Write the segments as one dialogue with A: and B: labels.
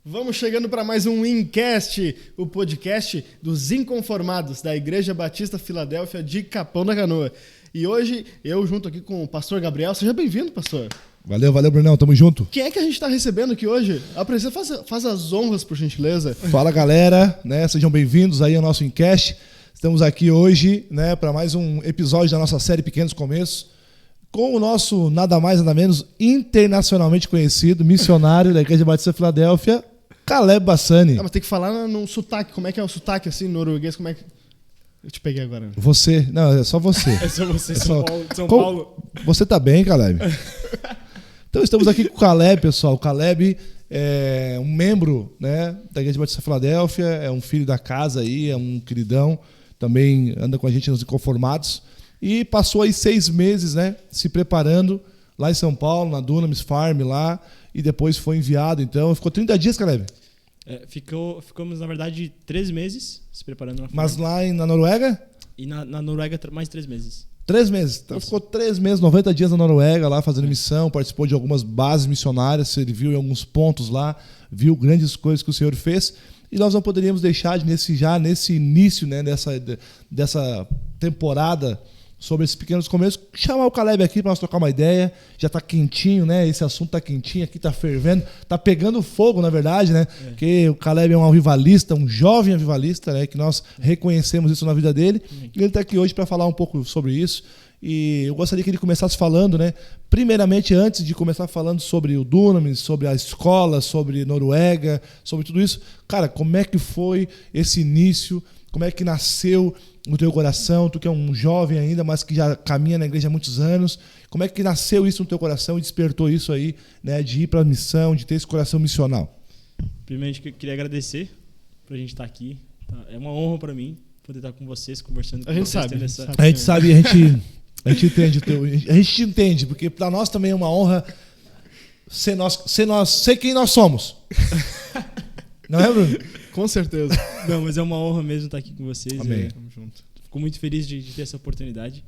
A: Vamos chegando para mais um Incast, o podcast dos inconformados da Igreja Batista Filadélfia de Capão da Canoa. E hoje eu junto aqui com o pastor Gabriel. Seja bem-vindo, pastor.
B: Valeu, Brunão, tamo junto.
A: Quem é que a gente está recebendo aqui hoje? Apresenta, faz as honras, por gentileza.
B: Fala, galera, né? Sejam bem-vindos aí ao nosso Incast. Estamos aqui hoje, né, para mais um episódio da nossa série Pequenos Começos, com o nosso, nada mais, nada menos, internacionalmente conhecido, missionário da Igreja Batista Filadélfia, Caleb Bassani.
A: Mas tem que falar no sotaque. Como é que é o sotaque, assim, norueguês? Como é que... Eu te peguei agora.
B: Você. Não, é só você.
A: É só você, São Paulo.
B: Você tá bem, Caleb? Então, estamos aqui com o Caleb, pessoal. O Caleb é um membro, né, da Igreja Batista Filadélfia, é um filho da casa aí, é um queridão, também anda com a gente nos Inconformados. E passou aí 6 meses, né, se preparando lá em São Paulo, na Dunamis Farm lá, e depois foi enviado. Então, ficou 30 dias, Caleb?
C: Ficamos, na verdade, 3 meses se preparando na farm.
B: Mas lá na Noruega?
C: E na Noruega, mais 3 meses.
B: 3 meses. Então ficou 3 meses, 90 dias na Noruega lá fazendo missão, participou de algumas bases missionárias, serviu em alguns pontos lá, viu grandes coisas que o Senhor fez. E nós não poderíamos deixar de, nesse início, né, dessa temporada sobre esses pequenos começos, chamar o Caleb aqui para nós trocar uma ideia. Já está quentinho, né? Esse assunto está quentinho aqui, está fervendo, está pegando fogo, na verdade, né? Porque o Caleb é um avivalista, um jovem avivalista, né? Que nós reconhecemos isso na vida dele. E ele está aqui hoje para falar um pouco sobre isso. E eu gostaria que ele começasse falando, né? Primeiramente, antes de começar falando sobre o Dunamis, sobre a escola, sobre Noruega, sobre tudo isso, cara, como é que foi esse início? Como é que nasceu no teu coração? Tu que é um jovem ainda, mas que já caminha na igreja há muitos anos. Como é que nasceu isso no teu coração e despertou isso aí, né? De ir para a missão, de ter esse coração missional?
C: Primeiramente, eu queria agradecer por a gente estar aqui. É uma honra para mim poder estar com vocês, conversando com vocês.
B: A gente sabe, a gente entende, a gente entende, porque para nós também é uma honra ser quem nós somos. Não é, Bruno?
A: Com certeza.
C: Não, mas é uma honra mesmo estar aqui com vocês.
B: Amém.
A: Tamo junto.
C: Fico muito feliz de ter essa oportunidade.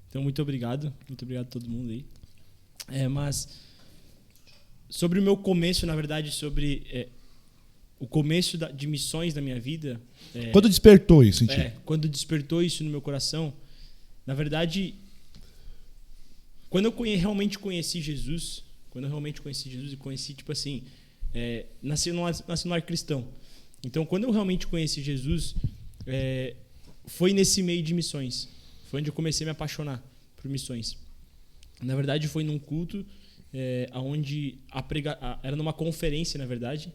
C: Então, muito obrigado a todo mundo aí. Mas sobre o meu começo, na verdade, sobre o começo de missões da minha vida.
B: Quando despertou isso em ti?
C: Quando despertou isso no meu coração, na verdade, quando eu realmente conheci Jesus, e conheci, tipo assim, nasci no lar cristão. Então, quando eu realmente conheci Jesus, foi nesse meio de missões. Foi onde eu comecei a me apaixonar por missões. Na verdade, foi num culto onde era numa conferência, na verdade.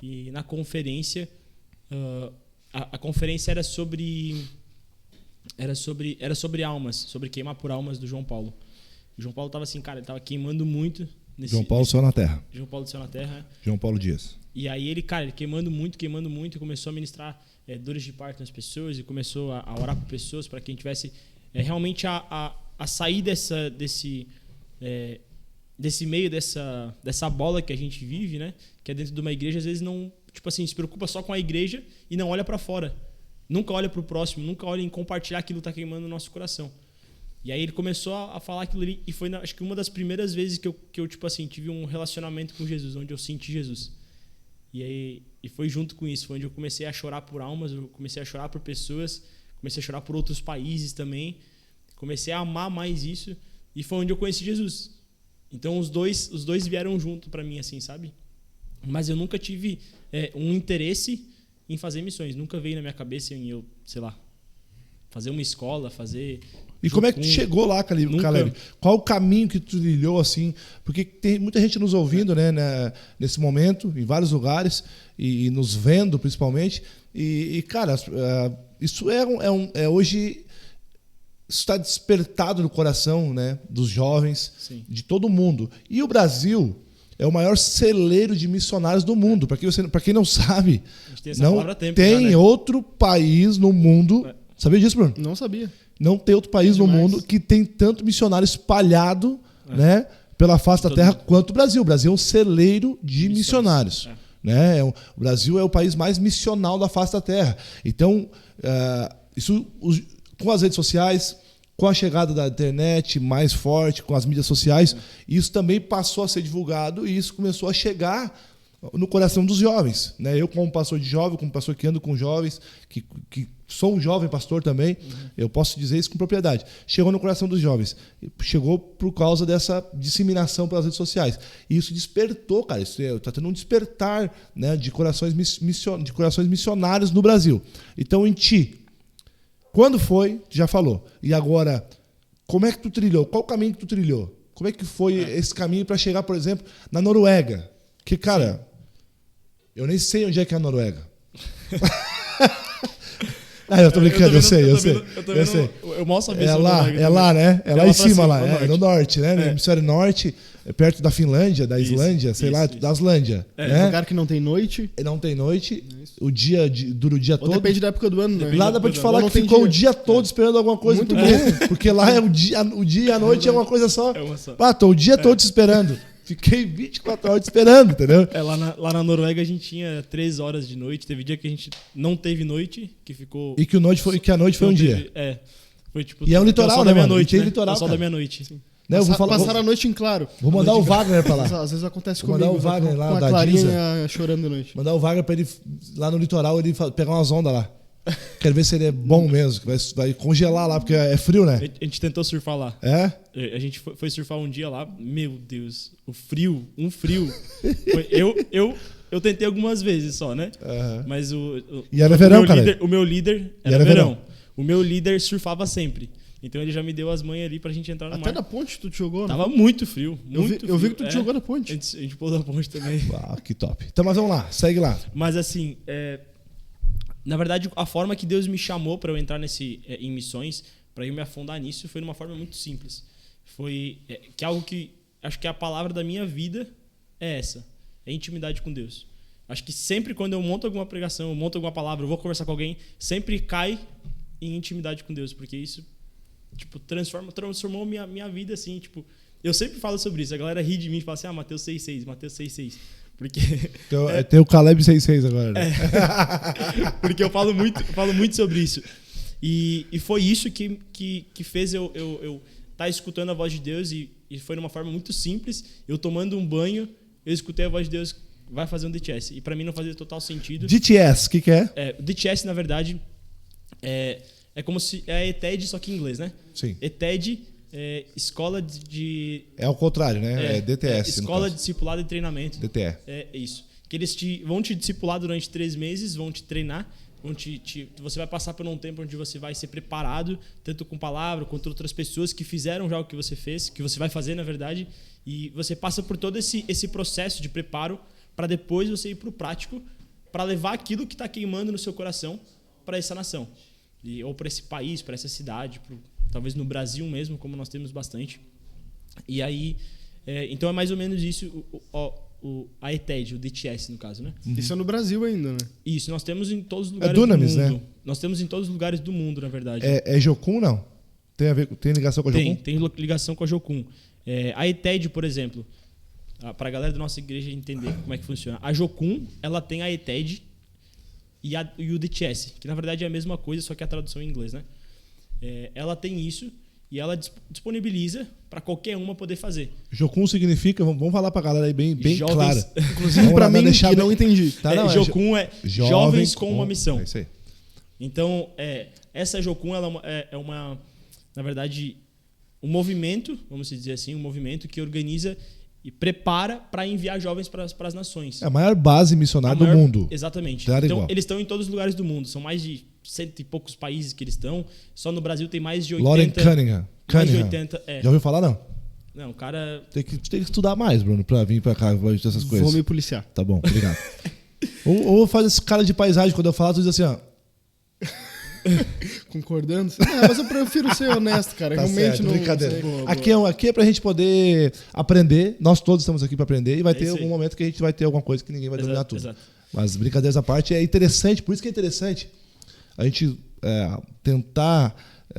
C: E na conferência, a conferência era sobre almas, sobre queimar por almas do João Paulo. O João Paulo estava assim, cara, ele estava queimando muito.
B: João Paulo do Céu na Terra.
C: João Paulo do Céu na Terra.
B: João Paulo Dias.
C: E aí ele queimando muito, e começou a ministrar dores de parto nas pessoas e começou a orar por pessoas para que a gente tivesse realmente a sair desse meio, dessa bola que a gente vive, né? Que é dentro de uma igreja, às vezes não, tipo assim, se preocupa só com a igreja e não olha para fora. Nunca olha para o próximo, nunca olha em compartilhar aquilo que está queimando no nosso coração. E aí ele começou a falar aquilo ali, e foi, acho que uma das primeiras vezes que eu tipo assim, tive um relacionamento com Jesus, onde eu senti Jesus. E foi junto com isso, foi onde eu comecei a chorar por almas, eu comecei a chorar por pessoas, comecei a chorar por outros países também, comecei a amar mais isso, e foi onde eu conheci Jesus. Então os dois vieram junto para mim, assim, sabe? Mas eu nunca tive um interesse em fazer missões, nunca veio na minha cabeça em eu, sei lá, fazer uma escola, fazer...
B: E como é que tu chegou lá, Caleb? Qual o caminho que tu trilhou, assim? Porque tem muita gente nos ouvindo, né, nesse momento, em vários lugares, e nos vendo, principalmente. E cara, isso hoje está despertado no coração, né, dos jovens, sim, de todo mundo. E o Brasil é o maior celeiro de missionários do mundo. Para quem não sabe, não tem outro país no mundo... Sabia disso, Bruno?
A: Não sabia.
B: Não tem outro país no mundo que tem tanto missionário espalhado, né, pela face da terra quanto o Brasil. O Brasil é um celeiro de missionários. Né? O Brasil é o país mais missional da face da terra. Então, isso, com as redes sociais, com a chegada da internet mais forte, com as mídias sociais, isso também passou a ser divulgado e isso começou a chegar no coração dos jovens, né? Eu como pastor de jovem, como pastor que ando com jovens, que sou um jovem pastor também, eu posso dizer isso com propriedade. Chegou no coração dos jovens. Chegou por causa dessa disseminação pelas redes sociais. E isso despertou, cara. Está tendo um despertar, né, de corações missionários no Brasil. Então, em ti, quando foi, já falou. E agora, como é que tu trilhou? Qual o caminho que tu trilhou? Como é que foi esse caminho para chegar, por exemplo, na Noruega? Que, cara, eu nem sei onde é que é a Noruega. Eu tô brincando, eu sei.
C: Eu mal sabia
B: É lá, né? É lá em cima, lá. É no norte, né? No hemisfério norte, perto da Finlândia, da Islândia, sei lá, da Islândia.
A: É um lugar que não tem noite.
B: Não tem noite, o dia dura o dia todo.
A: Depende da época do ano, né?
B: Lá dá pra te falar que ficou o dia todo esperando alguma coisa.
A: Muito bom.
B: Porque lá é o dia e a noite é uma coisa só.
C: É uma só.
B: Tô o dia todo te esperando. Fiquei 24 horas esperando, entendeu?
C: Lá na Noruega a gente tinha 3 horas de noite. Teve dia que a gente não teve noite, que ficou...
B: E que a noite foi um dia.
C: Foi tipo...
B: E é um litoral, né, mano?
C: Tem
B: litoral,
C: só da meia-noite.
B: Né,
A: Passaram a noite em claro.
B: Vou mandar o Wagner pra lá.
A: Às vezes acontece
B: Vou
A: comigo.
B: mandar o Wagner lá
A: com a
B: da
A: Clarinha
B: Disa.
A: chorando de noite.
B: Mandar o Wagner pra ele, lá no litoral, ele pegar umas ondas lá. Quero ver se ele é bom mesmo. Vai congelar lá, porque é frio, né?
C: A gente tentou surfar lá.
B: É?
C: A gente foi surfar um dia lá. Meu Deus, um frio. Eu tentei algumas vezes só, né?
B: Uhum.
C: Mas
B: E era verão, cara?
C: O meu líder era verão. O meu líder surfava sempre. Então ele já me deu as manhas ali pra gente entrar no mar.
A: Até da ponte tu te jogou, né?
C: Tava muito frio.
A: Eu vi que tu te jogou na ponte.
C: A gente pôs na ponte também.
B: Uau, que top. Então, mas vamos lá, segue lá.
C: Mas assim, na verdade, a forma que Deus me chamou para eu entrar em missões, para eu me afundar nisso, foi de uma forma muito simples. Foi que algo que acho que a palavra da minha vida é essa: é intimidade com Deus. Acho que sempre quando eu monto alguma pregação, eu monto alguma palavra, eu vou conversar com alguém, sempre cai em intimidade com Deus, porque isso tipo transformou minha vida assim, tipo, eu sempre falo sobre isso. A galera ri de mim e fala assim: Mateus 6,6, Mateus 6,6. Porque
B: tem o Caleb 6,6 agora. Né?
C: Porque eu falo muito sobre isso. E foi isso que fez eu estar escutando a voz de Deus, e foi de uma forma muito simples. Eu tomando um banho, eu escutei a voz de Deus: vai fazer um DTS. E para mim não fazia total sentido.
B: DTS, o que é?
C: O DTS, na verdade, é como se... É a ETED, só que em inglês, né?
B: Sim.
C: ETED, escola de...
B: É ao contrário, né? É DTS.
C: Escola de Discipulado e Treinamento.
B: DTE.
C: É isso. Que eles vão te discipular durante 3 meses, vão te treinar, você vai passar por um tempo onde você vai ser preparado, tanto com palavra, quanto outras pessoas que fizeram já o que você fez, que você vai fazer, na verdade, e você passa por todo esse processo de preparo para depois você ir para o prático, para levar aquilo que está queimando no seu coração para essa nação. Ou para esse país, para essa cidade, talvez no Brasil mesmo, como nós temos bastante. E aí, então é mais ou menos isso, a ETED, o DTS no caso, né?
A: Isso é no Brasil ainda, né?
C: Isso, nós temos em todos os lugares
B: Dunamis,
C: do mundo.
B: né?
C: Nós temos em todos os lugares do mundo, na verdade.
B: É Jocum, não? Tem ligação com a Jocum?
C: Tem ligação com a Jocum. A ETED, por exemplo, para a galera da nossa igreja entender como é que funciona. A Jocum, ela tem a ETED e o DTS, que na verdade é a mesma coisa, só que a tradução em inglês, né? Ela tem isso e ela disponibiliza para qualquer uma poder fazer.
B: Jocum significa, vamos falar para a galera aí bem
C: jovens,
B: clara.
A: Inclusive para mim, que não entendi.
C: Jocum é Jovens com uma Missão.
B: É isso aí.
C: Então, essa Jocum ela é uma, na verdade, um movimento, vamos dizer assim, um movimento que organiza e prepara para enviar jovens para as nações.
B: É a maior base missionária do mundo.
C: Exatamente. Então, eles estão em todos os lugares do mundo. São mais de 100 e poucos países que eles estão. Só no Brasil tem mais de 80.
B: Lauren Cunningham.
C: Mais de 80.
B: Já ouviu falar, não?
C: Não, o cara...
B: Tem que estudar mais, Bruno, para vir para cá para essas coisas.
A: Vou me policiar.
B: Tá bom, obrigado. ou faz esse cara de paisagem, quando eu falar, tu diz assim, ó...
A: Concordando? Mas eu prefiro ser honesto, cara.
B: Tá
A: Realmente
B: certo,
A: não.
B: brincadeira.
A: Boa.
B: Aqui é pra gente poder aprender. Nós todos estamos aqui para aprender. E vai ter
C: isso
B: algum
C: aí.
B: momento que a gente vai ter alguma coisa que ninguém vai dominar tudo.
C: Exato.
B: Mas brincadeiras à parte, é interessante. Por isso que é interessante a gente tentar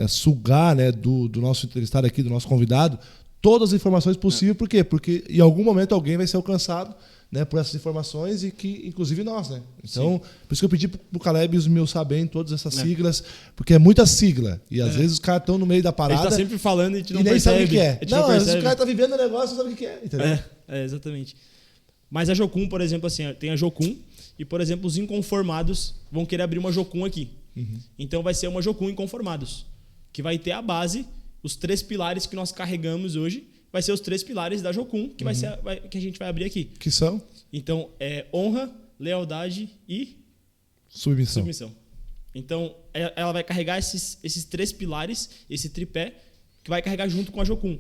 B: sugar, né, do nosso entrevistado aqui, do nosso convidado, todas as informações possíveis. Por quê? Porque em algum momento alguém vai ser alcançado, né, por essas informações, e que inclusive nós, né? Então, por isso que eu pedi pro Caleb e os meus saberem todas essas siglas, porque é muita sigla. E às vezes os caras estão no meio da
C: A
B: parada.
C: gente tá sempre falando e a gente não
B: nem
C: percebe.
B: sabe o que é.
C: A gente
B: Não, às vezes
C: percebe.
B: o cara tá vivendo o negócio e não sabe o que é. Entendeu?
C: Exatamente. Mas a Jocum, por exemplo, assim, tem a Jocum e, por exemplo, os inconformados vão querer abrir uma Jocum aqui. Então vai ser uma Jocum inconformados, que vai ter a base, os 3 pilares que nós carregamos hoje, vai ser os 3 pilares da Jocum que, que a gente vai abrir aqui.
B: Que são?
C: Então, honra, lealdade e submissão. Então, ela vai carregar esses 3 pilares, esse tripé, que vai carregar junto com a Jocum.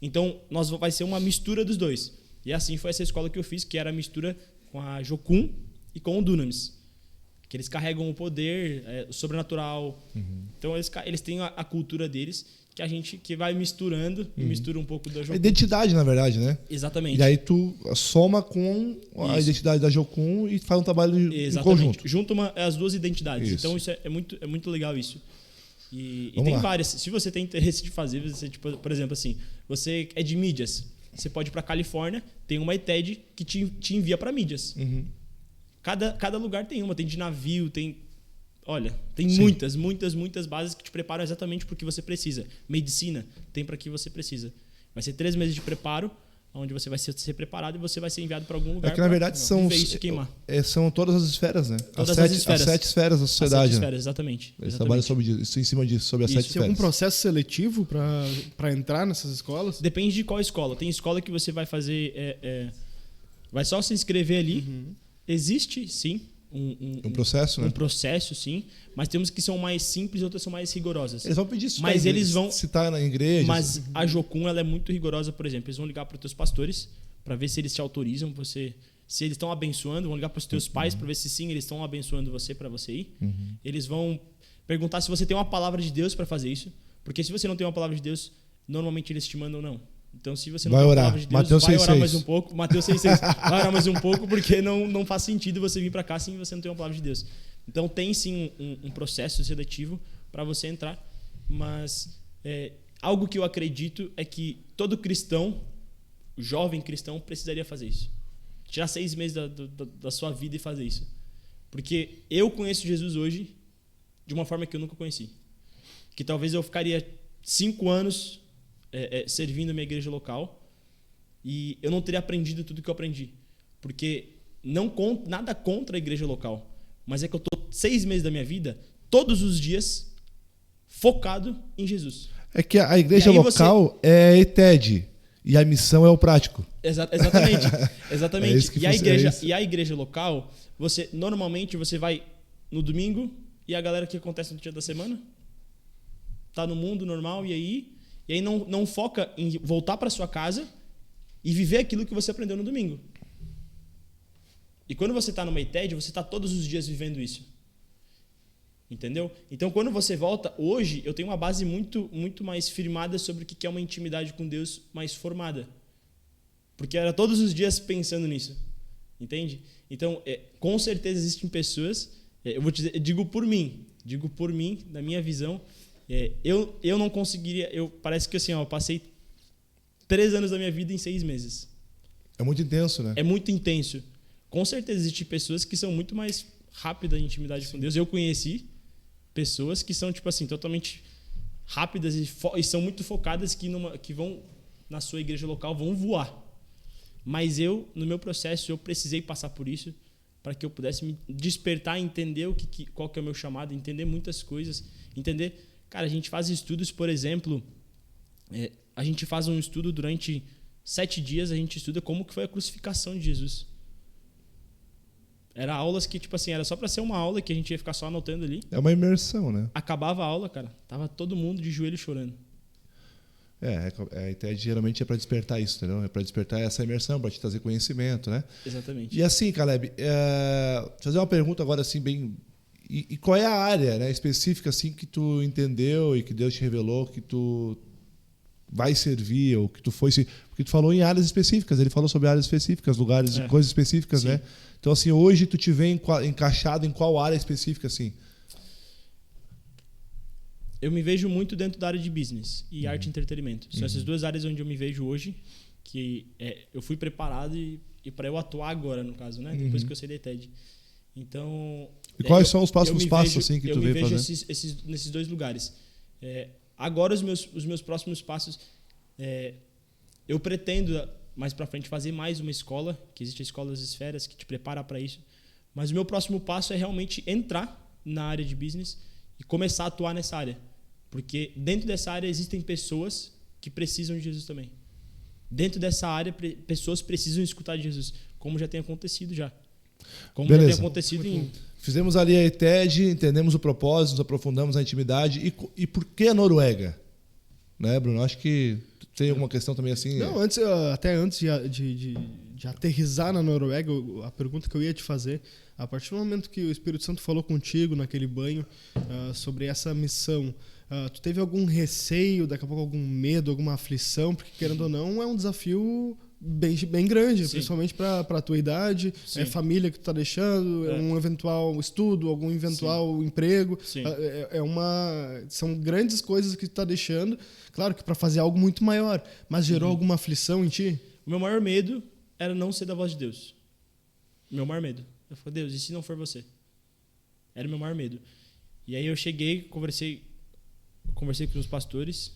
C: Então, vai ser uma mistura dos dois. E assim foi essa escola que eu fiz, que era a mistura com a Jocum e com o Dunamis. Que eles carregam o poder, o sobrenatural. Então, eles têm a cultura deles, que a gente que vai misturando e mistura um pouco da Jocum.
B: A identidade, na verdade, né?
C: Exatamente.
B: E aí tu soma com a identidade da Jocum e faz um trabalho em conjunto.
C: Junta as 2 identidades.
B: Isso.
C: Então, isso é muito legal isso. E
B: Vamos
C: tem
B: lá.
C: várias. Se você tem interesse de fazer, você, tipo, por exemplo, assim, você é de mídias, você pode ir para Califórnia, tem uma ETED que te envia para mídias. Cada lugar tem uma, tem de navio, tem... Olha, tem muitas bases que te preparam exatamente para o que você precisa. Medicina tem para o que você precisa. Vai ser 3 meses de preparo, onde você vai ser preparado e você vai ser enviado para algum lugar.
B: É que na verdade são todas as esferas, né?
C: Todas
B: as 7 esferas da sociedade.
C: As 7 esferas, exatamente.
B: Eles trabalham em cima disso, sobre as 7 esferas.
A: Tem algum processo seletivo para entrar nessas escolas?
C: Depende de qual escola. Tem escola que você vai fazer... vai só se inscrever ali. Existe, sim,
B: um processo, né?
C: Um processo, sim. Mas temos que são mais simples, outras são mais rigorosas.
B: Eles vão pedir isso.
C: Mas eles vão...
B: Se tá na igreja...
C: Mas a Jocum, ela é muito rigorosa, por exemplo. Eles vão ligar para os teus pastores para ver se eles te autorizam, se eles estão abençoando. Vão ligar para os teus pais para ver se sim, eles estão abençoando você para você ir. Eles vão perguntar se você tem uma palavra de Deus para fazer isso. Porque se você não tem uma palavra de Deus, normalmente eles te mandam não. Então, se você não tem a palavra de Deus,
B: Mateus
C: vai
B: 6,
C: orar
B: 6.
C: mais um pouco. Mateus 6,6. Vai orar mais um pouco, porque não faz sentido você vir para cá se você não tem uma palavra de Deus. Então, tem sim um processo seletivo para você entrar. Mas algo que eu acredito é que todo cristão, jovem cristão, precisaria fazer isso. Tirar 6 meses da sua vida e fazer isso. Porque eu conheço Jesus hoje de uma forma que eu nunca conheci. Que talvez eu ficaria 5 anos... servindo a minha igreja local e eu não teria aprendido tudo que eu aprendi, porque nada contra a igreja local, mas é que eu estou 6 meses da minha vida todos os dias focado em Jesus.
B: É que a igreja local é ETED e a missão é o prático.
C: Exatamente.
B: É
C: e a igreja local, normalmente você vai no domingo e a galera que acontece no dia da semana tá no mundo normal e aí não foca em voltar para sua casa e viver aquilo que você aprendeu no domingo. E quando você está numa ETED, você está todos os dias vivendo isso. Entendeu? Então, quando você volta, hoje eu tenho uma base muito mais firmada sobre o que é uma intimidade com Deus mais formada. Porque era todos os dias pensando nisso. Entende? Então, com certeza existem pessoas, eu digo por mim, na minha visão, eu não conseguiria. Parece que assim, eu passei 3 anos da minha vida em 6 meses.
B: É muito intenso, né?
C: É muito intenso. Com certeza existem pessoas que são muito mais rápidas em intimidade com Deus. Eu conheci pessoas que são tipo assim totalmente rápidas e são muito focadas que vão na sua igreja local vão voar. Mas no meu processo, eu precisei passar por isso para que eu pudesse me despertar, entender qual que é o meu chamado, entender muitas coisas, entender. Cara, a gente faz estudos, por exemplo, a gente faz um estudo durante 7 dias, a gente estuda como que foi a crucificação de Jesus. Era aulas que, tipo assim, era só para ser uma aula que a gente ia ficar só anotando ali.
B: É uma imersão, né?
C: Acabava a aula, cara, tava todo mundo de joelho chorando.
B: A ideia geralmente é para despertar isso, entendeu? É para despertar essa imersão, para te trazer conhecimento, né?
C: Exatamente.
B: E assim, Caleb, fazer uma pergunta agora assim bem... E qual é a área, né, específica assim que tu entendeu e que Deus te revelou que tu vai servir ou que tu foi... Porque tu falou em áreas específicas, ele falou sobre áreas específicas, lugares, coisas específicas, sim, né? Então assim, hoje tu te vê encaixado em qual área específica assim?
C: Eu me vejo muito dentro da área de business e arte e entretenimento. São essas 2 áreas onde eu me vejo hoje, que eu fui preparado e para eu atuar agora, no caso, né? Depois que eu saí da ETED. Então...
B: E quais são os próximos passos assim, que tu vê fazer?
C: Eu me vejo nesses 2 lugares. Agora, os meus próximos passos, eu pretendo mais para frente fazer mais uma escola, que existe a Escola das Esferas, que te prepara para isso. Mas o meu próximo passo é realmente entrar na área de business e começar a atuar nessa área. Porque dentro dessa área existem pessoas que precisam de Jesus também. Dentro dessa área, pessoas precisam escutar de Jesus, como já tem acontecido já. Como
B: Beleza.
C: já tem acontecido em...
B: Fizemos ali a ETED, entendemos o propósito, nos aprofundamos na intimidade. E por que a Noruega? Né, Bruno? Acho que tem alguma questão também assim.
A: Não, até antes de aterrissar na Noruega, a pergunta que eu ia te fazer, a partir do momento que o Espírito Santo falou contigo naquele banho sobre essa missão, tu teve algum receio, daqui a pouco algum medo, alguma aflição? Porque, querendo ou não, é um desafio bem grande,
C: Sim.
A: Principalmente para a tua idade,
C: Sim.
A: é família que tu está deixando, é um eventual estudo, algum eventual emprego.
C: Sim.
A: São grandes coisas que tu está deixando. Claro que para fazer algo muito maior, mas gerou alguma aflição em ti?
C: O meu maior medo era não ser da voz de Deus. O meu maior medo. Eu falei, Deus, e se não for você? Era o meu maior medo. E aí eu cheguei, conversei com os pastores,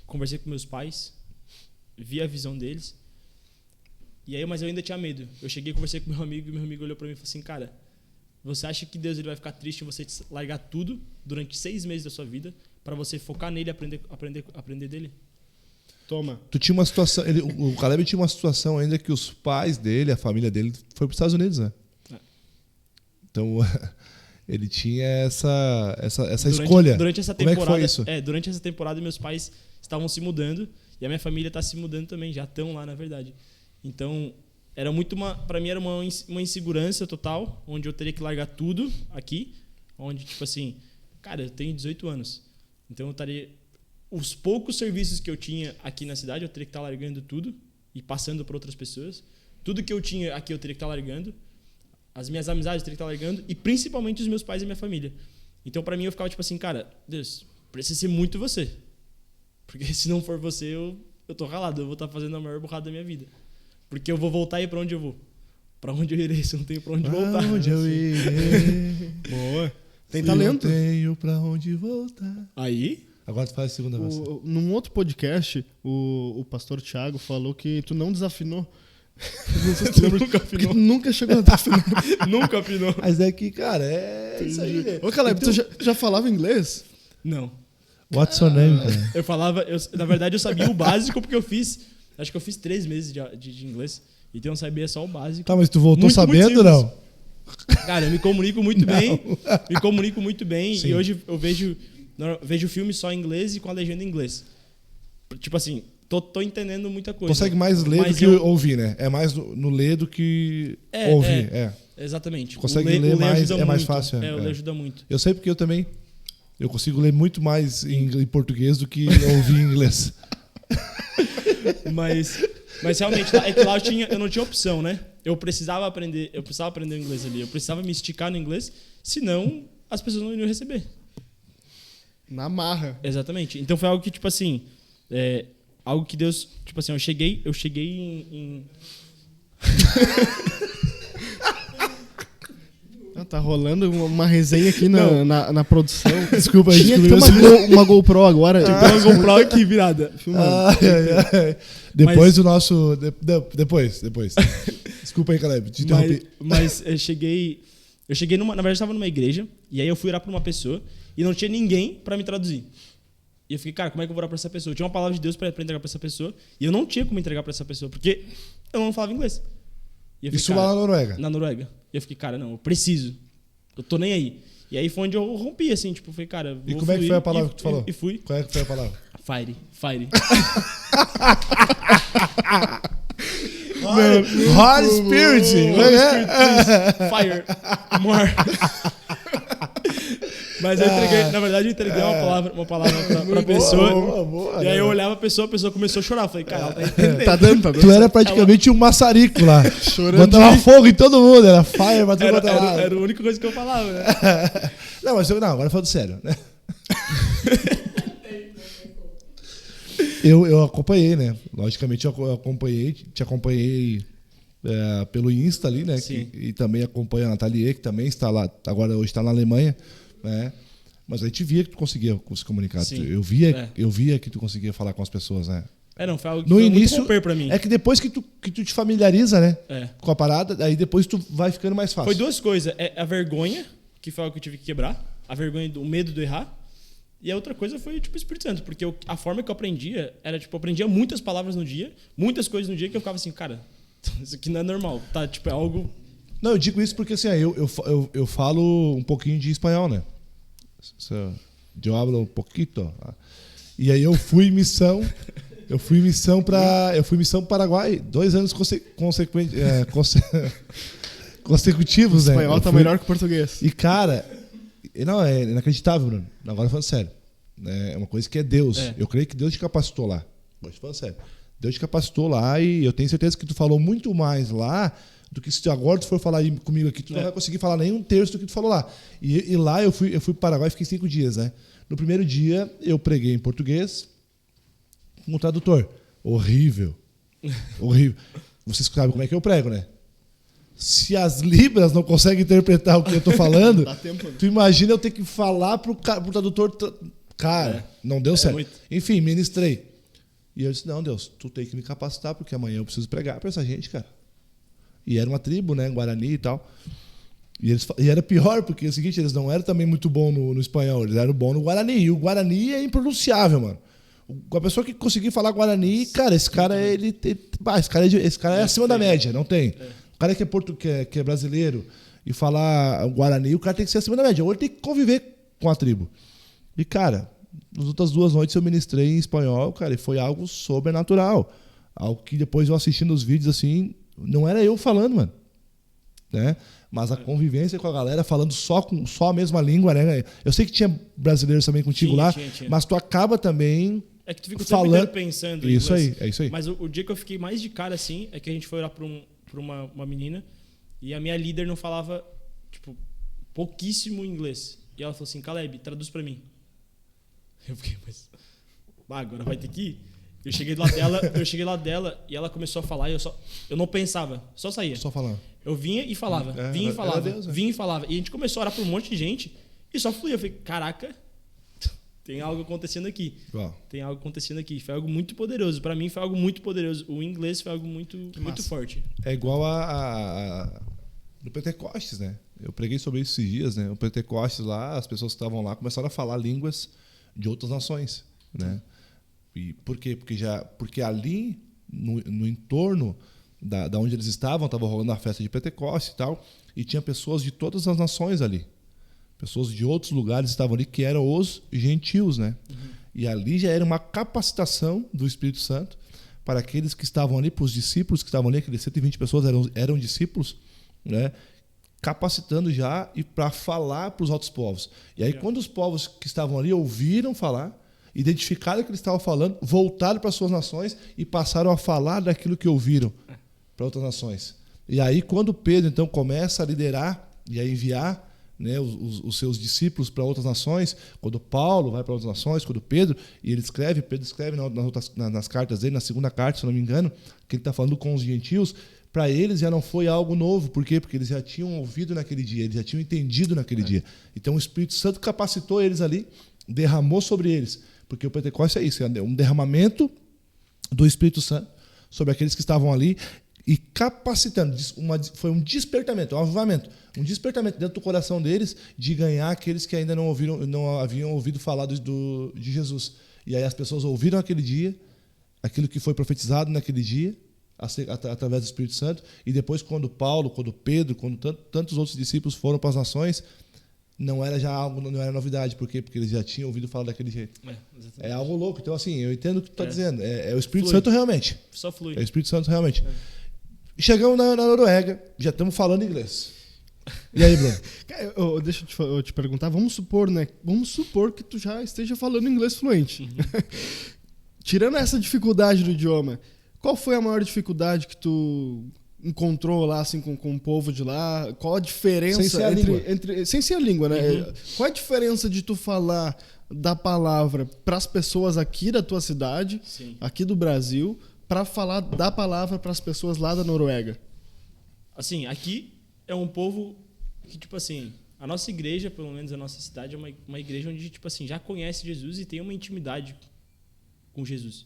C: conversei com meus pais, vi a visão deles. E aí, mas eu ainda tinha medo. Eu cheguei, conversei com meu amigo, e meu amigo olhou para mim e falou assim, cara, você acha que Deus ele vai ficar triste em você largar tudo durante 6 meses da sua vida para você focar nele e aprender dele?
A: Toma.
B: Tu tinha uma situação, o Caleb tinha uma situação ainda que os pais dele, a família dele, foi para os Estados Unidos, né? Então, ele tinha essa escolha.
C: Durante essa
B: Como
C: temporada,
B: é que foi isso?
C: Durante essa temporada, meus pais estavam se mudando e a minha família está se mudando também, já estão lá, na verdade. Então, para mim era uma insegurança total, onde eu teria que largar tudo aqui, onde, tipo assim, cara, eu tenho 18 anos, então eu estaria... Os poucos serviços que eu tinha aqui na cidade, eu teria que estar largando tudo e passando para outras pessoas. Tudo que eu tinha aqui, eu teria que estar largando. As minhas amizades, eu teria que estar largando. E principalmente os meus pais e minha família. Então, para mim, eu ficava tipo assim, cara, Deus, precisa ser muito você. Porque se não for você, eu tô ralado. Eu vou estar fazendo a maior burrada da minha vida. Porque eu vou voltar e para onde eu vou? Para onde eu irei se eu não tenho para onde voltar?
B: Onde eu irei?
A: Boa. Tem
B: Se
A: talento.
B: Eu tenho para onde voltar.
C: Aí...
B: Agora tu faz a segunda vez.
A: Num outro podcast, o pastor Thiago falou que tu não desafinou. Não sei se tu lembra,
C: Nunca
A: que
C: afinou.
A: tu nunca chegou a desafinar.
C: Nunca afinou.
B: Mas é que, cara, é isso aí, né?
A: Ô, Caleb,
B: Então,
A: tu já falava inglês?
C: Não.
B: What's your name, cara?
C: Eu falava... na verdade, eu sabia o básico porque eu fiz... Acho que eu fiz 3 meses de inglês. Então eu sabia só o básico.
B: Tá, mas tu voltou
C: Muito
B: sabendo ou
C: simples.
B: não?
C: Cara, eu me comunico muito bem. Me comunico muito bem.
B: Sim.
C: E hoje eu vejo filme só em inglês e com a legenda em inglês. Tipo assim, tô entendendo muita coisa.
B: Consegue mais ler
C: Mas
B: do que ouvir, né? É mais no ler do que ouvir.
C: Exatamente.
B: Consegue ler mais,
C: ajuda
B: é mais
C: muito.
B: fácil.
C: O ler ajuda muito.
B: Eu sei porque eu também. Eu consigo ler muito mais em português do que ouvir em inglês.
C: Mas realmente, é que lá eu não tinha opção, né? Eu precisava aprender o inglês ali. Eu precisava me esticar no inglês, senão as pessoas não iriam receber.
A: Na marra.
C: Exatamente. Então foi algo que, tipo assim, algo que Deus, tipo assim, eu cheguei em
A: Tá rolando uma resenha aqui na produção.
B: Desculpa,
A: Tinha que ter uma GoPro agora.
C: uma GoPro aqui virada.
A: Filmando.
B: Depois do nosso. Depois. Desculpa aí, Caleb. Te interrompi.
C: Mas eu cheguei na verdade eu estava numa igreja e aí eu fui orar para uma pessoa e não tinha ninguém para me traduzir. E eu fiquei, cara, como é que eu vou orar para essa pessoa? Eu tinha uma palavra de Deus para entregar para essa pessoa e eu não tinha como entregar para essa pessoa porque eu não falava inglês. E eu fiquei,
B: Isso
C: cara,
B: lá na Noruega?
C: Na Noruega. E eu fiquei, cara, não, eu preciso. Eu tô nem aí. E aí foi onde eu rompi, assim, tipo, falei, cara, vou
B: E como é que foi a palavra que tu falou?
C: E fui.
B: Qual é que foi a palavra?
C: Fire.
B: Holy Spirit!
C: Fire. More. Mas eu entreguei, na verdade, eu entreguei uma palavra pra pessoa.
B: Boa,
C: e aí eu olhava a pessoa começou a chorar. Eu falei, cara, ela tá entendendo.
A: Tá dando.
B: Tu era praticamente um maçarico lá.
A: Chorando.
B: Botava fogo em todo mundo, era fire pra tudo quanto é lado.
C: Era a única coisa que eu falava, né?
B: Não, mas agora falando sério, né? Eu acompanhei, né? Logicamente eu te acompanhei pelo Insta ali, né? E também acompanho a Nathalie, que também está lá, hoje está na Alemanha, né? Mas a gente via que tu conseguia se comunicar.
C: Sim.
B: Eu via que tu conseguia falar com as pessoas, né?
C: Não, foi algo que
B: No
C: foi
B: início,
C: muito romper pra mim.
B: é que depois que tu te familiariza, né?
C: É.
B: Com a parada, aí depois tu vai ficando mais fácil.
C: Foi duas coisas. A vergonha, que foi algo que eu tive que quebrar. A vergonha, o medo do errar. E a outra coisa foi, tipo, o Espírito Santo. Porque a forma que eu aprendia era, tipo, eu aprendia muitas palavras no dia, muitas coisas no dia, que eu ficava assim, cara, isso aqui não é normal. Tá, tipo, é algo...
B: Não, eu digo isso porque assim, eu falo um pouquinho de espanhol, né? Eu hablo um pouquito. E aí eu fui em missão pro Paraguai, 2 anos consecutivos,
A: O
B: né?
A: espanhol tá melhor que o português.
B: E cara, não, é inacreditável, Bruno. Agora falando sério. É uma coisa que é Deus.
C: É.
B: Eu creio que Deus te capacitou lá. Agora falando sério. Deus te capacitou lá e eu tenho certeza que tu falou muito mais lá do que se agora tu for falar aí comigo aqui, tu não vai conseguir falar nem um terço do que tu falou lá. E lá eu fui pro Paraguai e fiquei 5 dias, né? No primeiro dia eu preguei em português com o tradutor. Horrível. Horrível. Vocês sabem como é que eu prego, né? Se as libras não conseguem interpretar o que eu tô falando,
A: Dá tempo, né?
B: tu imagina eu ter que falar pro tradutor. Cara, não deu certo.
C: muito.
B: Enfim, ministrei. E eu disse, não, Deus, tu tem que me capacitar, porque amanhã eu preciso pregar pra essa gente, cara. E era uma tribo, né, Guarani e tal. E era pior, porque é o seguinte, eles não eram também muito bons no espanhol, eles eram bons no Guarani. E o Guarani é impronunciável, mano. A pessoa que conseguir falar Guarani, cara, esse cara é acima da média, não tem. O cara que é brasileiro e falar Guarani, o cara tem que ser acima da média. Ou ele tem que conviver com a tribo. E, cara, nas outras 2 noites eu ministrei em espanhol, cara, e foi algo sobrenatural. Algo que depois eu assistindo os vídeos, assim, não era eu falando, mano. Né? Mas a convivência com a galera falando só a mesma língua, né? Eu sei que tinha brasileiros também contigo
C: Tinha,
B: lá,
C: tinha.
B: mas tu acaba também
C: É que tu fica o tempo
B: falando
C: inteiro pensando em
B: isso
C: inglês.
B: aí, é isso aí.
C: Mas o dia que eu fiquei mais de cara, assim, é que a gente foi orar pra uma menina e a minha líder não falava, tipo, pouquíssimo inglês. E ela falou assim, Caleb, traduz pra mim. Eu fiquei, mas... agora vai ter que ir? Eu cheguei lá dela e ela começou a falar e eu não pensava, só saía.
B: Só falando.
C: Eu vinha e falava, vinha e falava, vinha e falava. E a gente começou a orar pra um monte de gente e só fluía. Eu falei, caraca, tem algo acontecendo aqui.
B: Uau.
C: Tem algo acontecendo aqui. Foi algo muito poderoso. Pra mim foi algo muito poderoso. O inglês foi algo muito forte.
B: É igual no Pentecostes, né? Eu preguei sobre isso esses dias, né? O Pentecostes lá, as pessoas que estavam lá começaram a falar línguas de outras nações, né? E por quê? Porque ali no entorno da onde eles estavam, estava rolando a festa de Pentecostes e tal, e tinha pessoas de todas as nações ali. Pessoas de outros lugares estavam ali, que eram os gentios, né? Uhum. E ali já era uma capacitação do Espírito Santo para aqueles que estavam ali, para os discípulos que estavam ali, aqueles 120 pessoas eram discípulos, né? Capacitando já e para falar para os outros povos. E aí, quando os povos que estavam ali ouviram falar, identificaram o que eles estavam falando, voltaram para suas nações e passaram a falar daquilo que ouviram para outras nações. E aí, quando Pedro, então, começa a liderar e a enviar, né, os seus discípulos para outras nações, quando Paulo vai para outras nações, quando Pedro escreve nas cartas dele, na segunda carta, se não me engano, que ele está falando com os gentios, para eles já não foi algo novo. Por quê? Porque eles já tinham ouvido naquele dia, eles já tinham entendido naquele dia. Então, o Espírito Santo capacitou eles ali, derramou sobre eles. Porque o Pentecostes é isso, é um derramamento do Espírito Santo sobre aqueles que estavam ali e capacitando. Foi um despertamento, um avivamento, um despertamento dentro do coração deles de ganhar aqueles que ainda não haviam ouvido falar de Jesus. E aí as pessoas ouviram aquele dia, aquilo que foi profetizado naquele dia, através do Espírito Santo, e depois quando Paulo, quando Pedro, quando tantos outros discípulos foram para as nações, não era já algo, não era novidade. Por quê? Porque eles já tinham ouvido falar daquele jeito. É algo louco. Então, assim, eu entendo o que tu está dizendo. É o Espírito Santo realmente.
C: Só flui.
B: É o Espírito Santo realmente. Chegamos na Noruega, já estamos falando inglês. E aí, Bruno?
A: Deixa eu te perguntar, vamos supor, né? Vamos supor que tu já esteja falando inglês fluente. Tirando essa dificuldade do idioma, qual foi a maior dificuldade que tu encontrou lá, assim, com o povo de lá? Qual a diferença sem ser a língua, né? Uhum. Qual a diferença de tu falar da palavra para as pessoas aqui da tua cidade, sim, aqui do Brasil, para falar da palavra para as pessoas lá da Noruega?
C: Assim, aqui é um povo que, tipo assim, a nossa igreja, pelo menos a nossa cidade, é uma igreja onde, tipo assim, já conhece Jesus e tem uma intimidade com Jesus.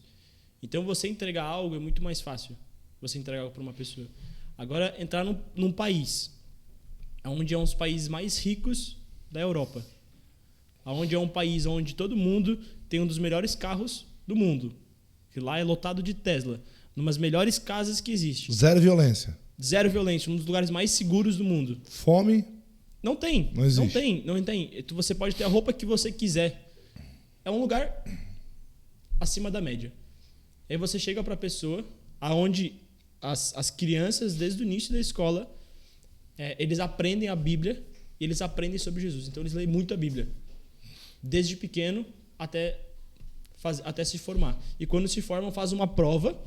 C: Então, você entregar algo é muito mais fácil. Você entregar algo para uma pessoa. Agora, entrar num país, onde é um dos países mais ricos da Europa, onde é um país onde todo mundo tem um dos melhores carros do mundo, que lá é lotado de Tesla, numas melhores casas que existe.
B: Zero violência.
C: Zero violência, um dos lugares mais seguros do mundo.
B: Fome.
C: Não tem.
B: Não existe.
C: Não tem. Você pode ter a roupa que você quiser. É um lugar acima da média. Aí você chega para a pessoa, aonde as crianças, desde o início da escola, eles aprendem a Bíblia e eles aprendem sobre Jesus. Então, eles leem muito a Bíblia. Desde pequeno até se formar. E quando se formam, faz uma prova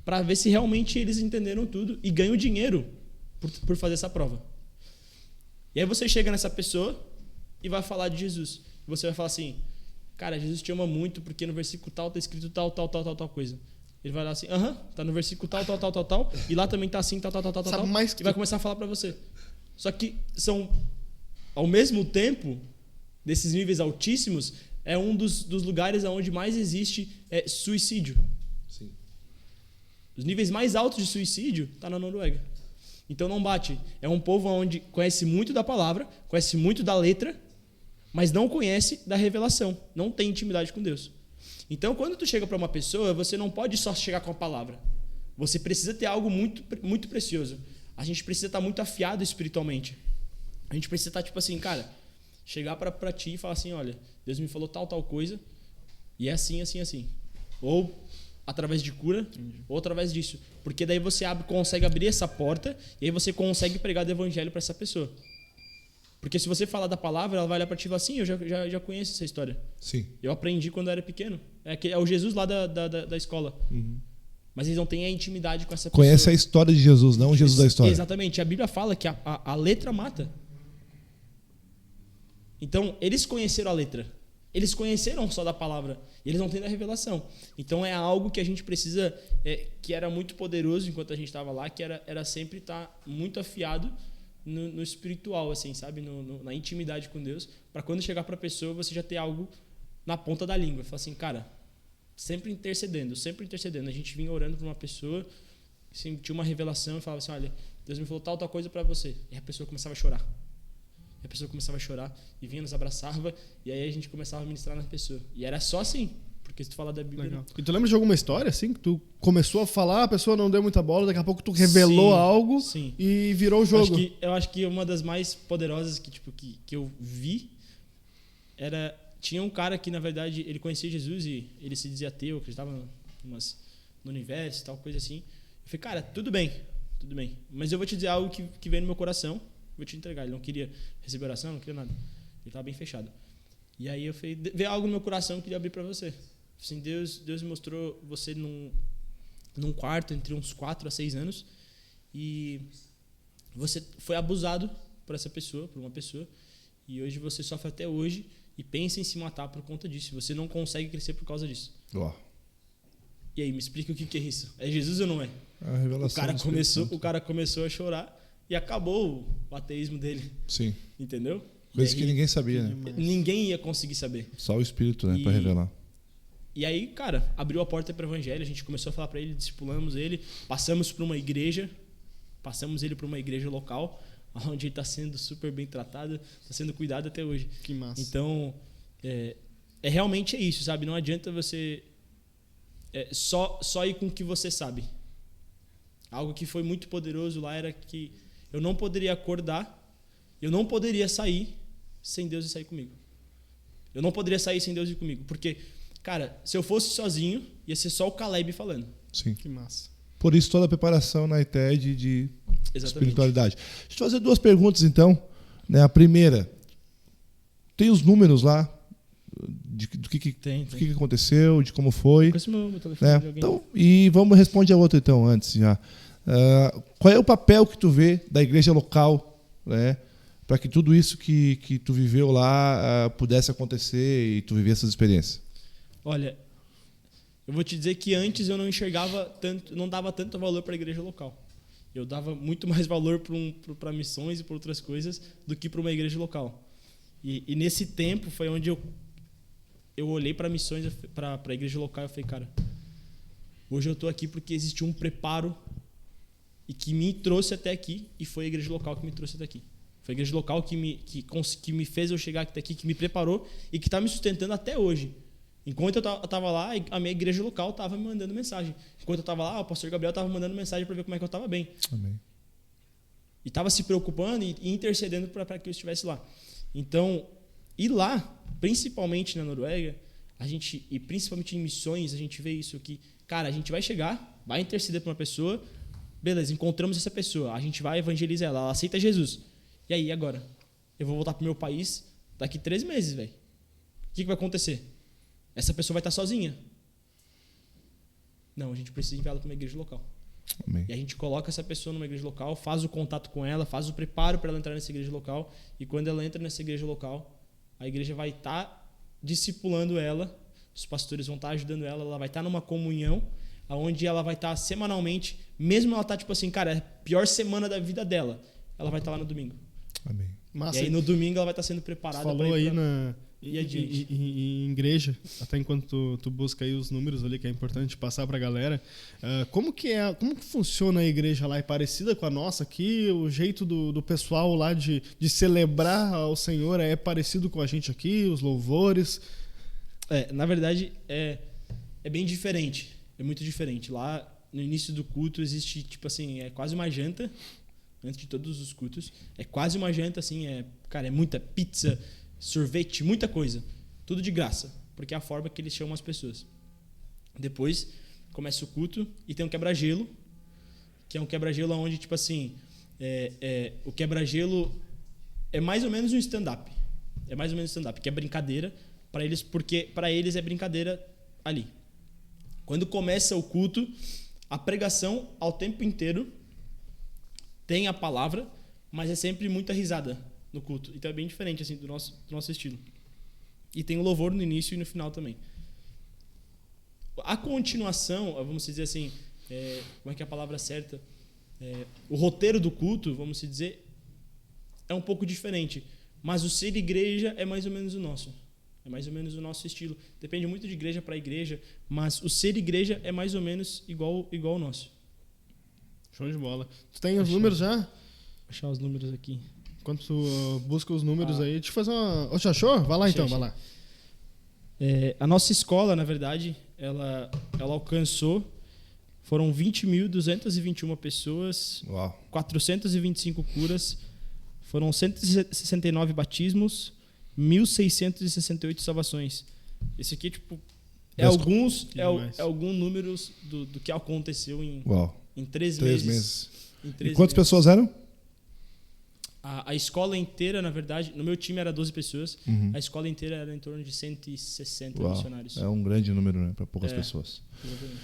C: para ver se realmente eles entenderam tudo e ganham dinheiro por fazer essa prova. E aí você chega nessa pessoa e vai falar de Jesus. Você vai falar assim, cara, Jesus te ama muito porque no versículo tal está escrito tal coisa. Ele vai lá assim, tá no versículo tal, e lá também tá assim, tal, e vai começar a falar para você. Só que são, ao mesmo tempo, desses níveis altíssimos, é um dos lugares onde mais existe suicídio.
B: Sim.
C: Os níveis mais altos de suicídio tá na Noruega. Então não bate. É um povo onde conhece muito da palavra, conhece muito da letra, mas não conhece da revelação. Não tem intimidade com Deus. Então, quando tu chega para uma pessoa, você não pode só chegar com a palavra. Você precisa ter algo muito, muito precioso. A gente precisa estar muito afiado espiritualmente. A gente precisa estar tipo assim, cara, chegar para ti e falar assim, olha, Deus me falou tal coisa, e é assim, assim, assim. Ou através de cura, ou através disso. Porque daí você consegue abrir essa porta, e aí você consegue pregar do evangelho para essa pessoa. Porque se você falar da palavra, ela vai olhar para ti e falar assim, eu já conheço essa história.
B: Sim.
C: Eu aprendi quando eu era pequeno. É o Jesus lá da escola.
B: Uhum.
C: Mas eles não têm a intimidade com essa pessoa.
B: Conhece a história de Jesus, não o Jesus da história.
C: Exatamente. A Bíblia fala que a letra mata. Então, eles conheceram a letra. Eles conheceram só da palavra. E eles não têm da revelação. Então, é algo que a gente precisa... que era muito poderoso enquanto a gente estava lá, que era sempre estar muito afiado no espiritual, assim, sabe? Na intimidade com Deus, para quando chegar para a pessoa, você já ter algo na ponta da língua. Fala assim, cara, sempre intercedendo. A gente vinha orando por uma pessoa, assim, tinha uma revelação e falava assim, olha, Deus me falou tal coisa para você. E a pessoa começava a chorar. E vinha, nos abraçava, e aí a gente começava a ministrar na pessoa. E era só assim. Porque se tu falar da Bíblia...
A: Legal. E tu lembra de alguma história, assim, que tu começou a falar, a pessoa não deu muita bola, daqui a pouco tu revelou algo e virou o jogo?
C: Eu acho que uma das mais poderosas que eu vi era... Tinha um cara que, na verdade, ele conhecia Jesus e ele se dizia ateu, acreditava no universo e tal, coisa assim. Eu falei, cara, tudo bem, mas eu vou te dizer algo que veio no meu coração, vou te entregar. Ele não queria receber oração, não queria nada. Ele estava bem fechado. E aí eu falei, veio algo no meu coração que eu queria abrir para você. Assim, Deus me mostrou você num quarto entre uns 4 a 6 anos e você foi abusado por uma pessoa, e hoje você sofre até hoje e pensa em se matar por conta disso. Você não consegue crescer por causa disso.
B: Uau.
C: E aí, me explica o que é isso. É Jesus ou não é?
B: A revelação.
C: O cara começou a chorar e acabou o ateísmo dele.
B: Sim.
C: Entendeu?
B: Coisa que ninguém sabia, né?
C: Ninguém ia conseguir saber.
B: Só o Espírito, né? Para revelar.
C: E aí, cara, abriu a porta para o evangelho, a gente começou a falar para ele, discipulamos ele, passamos ele para uma igreja local, onde ele está sendo super bem tratado, está sendo cuidado até hoje.
A: Que massa.
C: Então, realmente é isso, sabe? Não adianta você só ir com o que você sabe. Algo que foi muito poderoso lá era que eu não poderia acordar, eu não poderia sair sem Deus sair comigo. Eu não poderia sair sem Deus ir comigo, porque... Cara, se eu fosse sozinho, ia ser só o Caleb falando.
B: Sim.
A: Que massa.
B: Por isso toda a preparação na ITED de
C: Exatamente.
B: Espiritualidade. Deixa eu te fazer 2 perguntas, então. A primeira, tem os números lá do que aconteceu, de como foi.
C: Com esse meu telefone de alguém.
B: Então, e vamos responder a outra, então, antes já. Qual é o papel que tu vê da igreja local, né, para que tudo isso que tu viveu lá pudesse acontecer e tu viver essas experiências?
C: Olha, eu vou te dizer que antes eu não enxergava tanto, não dava tanto valor para a igreja local. Eu dava muito mais valor para missões e para outras coisas do que para uma igreja local. E nesse tempo foi onde eu olhei para missões, para a igreja local e falei, cara, Hoje eu estou aqui porque existiu um preparo e que me trouxe até aqui, e foi a igreja local que me trouxe até aqui. Foi a igreja local que me fez eu chegar até aqui, que me preparou e que está me sustentando até hoje. Enquanto eu estava lá, a minha igreja local estava me mandando mensagem. Enquanto eu estava lá, o pastor Gabriel estava mandando mensagem para ver como é que eu estava bem.
B: Amém.
C: E estava se preocupando e intercedendo para que eu estivesse lá. Então, e lá, principalmente na Noruega, e principalmente em missões, a gente vê isso aqui. Cara, a gente vai chegar, vai interceder para uma pessoa, beleza, encontramos essa pessoa, a gente vai evangelizar ela aceita Jesus. E aí, agora? Eu vou voltar pro meu país daqui 3 meses, velho. O que vai acontecer? Essa pessoa vai estar sozinha? Não, a gente precisa enviá-la para uma igreja local.
B: Amém.
C: E a gente coloca essa pessoa numa igreja local, faz o contato com ela, faz o preparo para ela entrar nessa igreja local. E quando ela entra nessa igreja local, a igreja vai estar discipulando ela, os pastores vão estar ajudando ela vai estar numa comunhão, onde ela vai estar semanalmente, mesmo ela estar tipo assim, cara, é a pior semana da vida dela, ela vai estar lá no domingo.
B: Amém.
A: Massa.
C: E aí no domingo ela vai estar sendo preparada.
A: Falou aí
C: adiante.
A: em igreja, até enquanto tu busca aí os números ali, que é importante passar pra galera. Como que funciona a igreja lá? É parecida com a nossa aqui? O jeito do pessoal lá de celebrar ao Senhor é parecido com a gente aqui? Os louvores?
C: Na verdade, é bem diferente. É muito diferente. Lá, no início do culto, existe, tipo assim, é quase uma janta, antes de todos os cultos. É quase uma janta, assim, cara, é muita pizza, sorvete, muita coisa. Tudo de graça, porque é a forma que eles chamam as pessoas. Depois, começa o culto e tem um quebra-gelo, que é um quebra-gelo onde, tipo assim, o quebra-gelo é mais ou menos um stand-up. É mais ou menos um stand-up, que é brincadeira para eles, porque para eles é brincadeira ali. Quando começa o culto, a pregação ao tempo inteiro tem a palavra, mas é sempre muita risada no culto. Então é bem diferente assim do nosso estilo. E tem o louvor no início e no final também. A continuação, vamos dizer assim, como é que é a palavra certa? O roteiro do culto, vamos dizer, é um pouco diferente. Mas o ser igreja é mais ou menos o nosso. É mais ou menos o nosso estilo. Depende muito de igreja para igreja, mas o ser igreja é mais ou menos igual ao nosso.
A: Show de bola. Tu tem os números já?
C: Vou achar os números aqui.
A: Enquanto tu busca os números aí, deixa eu fazer uma... Ô, achou? Vai lá então, vai lá.
C: A nossa escola, na verdade, ela alcançou, foram 20.221 pessoas,
B: Uau.
C: 425 curas, foram 169 batismos, 1.668 salvações. Esse aqui, tipo, alguns números do que aconteceu em 3 meses.
B: E quantas pessoas eram?
C: A escola inteira, na verdade, no meu time era 12 pessoas, a escola inteira era em torno de 160 missionários.
B: É um grande número, né, para poucas pessoas.
C: Exatamente.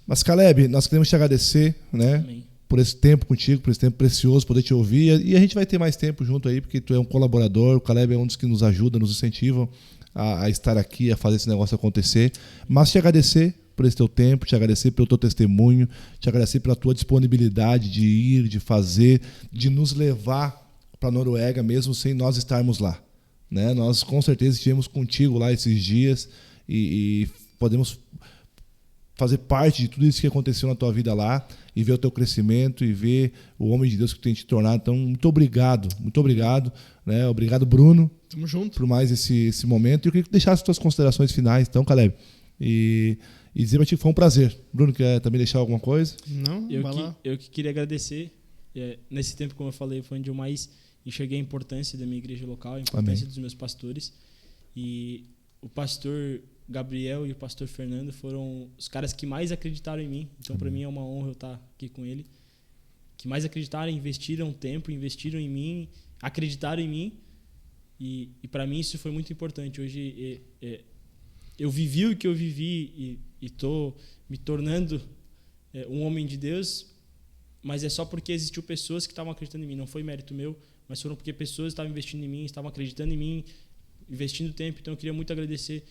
B: Mas, Caleb, nós queremos te agradecer, né?
C: Amém.
B: Por esse tempo contigo, por esse tempo precioso, poder te ouvir. E a gente vai ter mais tempo junto aí, porque tu é um colaborador, o Caleb é um dos que nos ajuda, nos incentivam a estar aqui, a fazer esse negócio acontecer. Mas te agradecer por esse teu tempo, te agradecer pelo teu testemunho, te agradecer pela tua disponibilidade de ir, de fazer, de nos levar para a Noruega mesmo sem nós estarmos lá. Né? Nós com certeza estivemos contigo lá esses dias e podemos fazer parte de tudo isso que aconteceu na tua vida lá e ver o teu crescimento e ver o homem de Deus que tem te tornado. Então, muito obrigado, né? Obrigado, Bruno.
A: Tamo junto.
B: Por mais esse momento. E eu queria que deixasse as tuas considerações finais, então, Caleb. E dizer para ti que foi um prazer. Bruno, quer também deixar alguma coisa?
A: Não, vai lá.
C: Eu que queria agradecer. Nesse tempo, como eu falei, foi onde eu mais enxerguei a importância da minha igreja local, a importância dos meus pastores. E o pastor Gabriel e o pastor Fernando foram os caras que mais acreditaram em mim. Então, para mim, é uma honra eu estar aqui com ele. Que mais acreditaram, investiram tempo, investiram em mim, acreditaram em mim. E para mim, isso foi muito importante. Hoje, eu vivi o que eu vivi e estou me tornando um homem de Deus, mas é só porque existiu pessoas que estavam acreditando em mim. Não foi mérito meu, mas foram porque pessoas estavam investindo em mim, estavam acreditando em mim, investindo tempo. Então, eu queria muito agradecer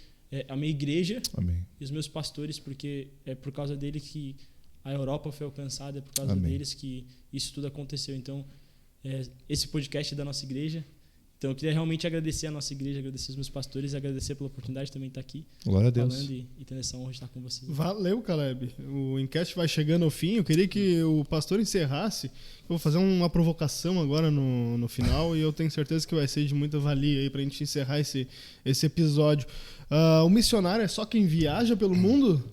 C: a minha igreja.
B: Amém.
C: E os meus pastores, porque é por causa dele que a Europa foi alcançada, é por causa
B: Amém.
C: deles que isso tudo aconteceu. Então, esse podcast é da nossa igreja Então eu queria realmente agradecer a nossa igreja, agradecer os meus pastores e agradecer pela oportunidade de também estar aqui.
B: Glória a Deus.
C: Falando e tendo essa honra de estar com vocês.
A: Valeu, Caleb. O enquete vai chegando ao fim. Eu queria que o pastor encerrasse. Eu vou fazer uma provocação agora no final e eu tenho certeza que vai ser de muita valia aí pra gente encerrar esse episódio. O missionário é só quem viaja pelo mundo?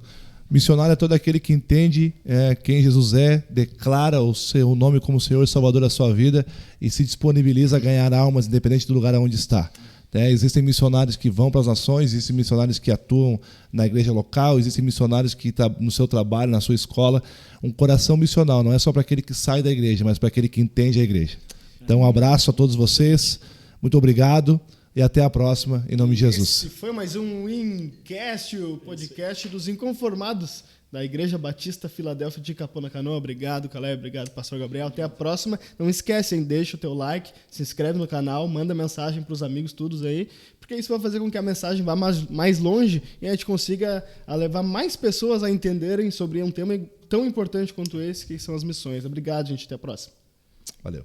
B: Missionário é todo aquele que entende quem Jesus é, declara o seu nome como Senhor e Salvador da sua vida e se disponibiliza a ganhar almas, independente do lugar onde está. Existem missionários que vão para as nações, existem missionários que atuam na igreja local, existem missionários que estão no seu trabalho, na sua escola. Um coração missional não é só para aquele que sai da igreja, mas para aquele que entende a igreja. Então, um abraço a todos vocês, muito obrigado. E até a próxima, em nome de Jesus.
A: Esse foi mais um Wincast, o podcast dos inconformados da Igreja Batista Filadélfia de Capão da Canoa. Obrigado, Caleb. Obrigado, pastor Gabriel. Até a próxima. Não esquece, hein? Deixa o teu like, se inscreve no canal, manda mensagem para os amigos todos aí, porque isso vai fazer com que a mensagem vá mais longe e a gente consiga levar mais pessoas a entenderem sobre um tema tão importante quanto esse, que são as missões. Obrigado, gente. Até a próxima.
B: Valeu.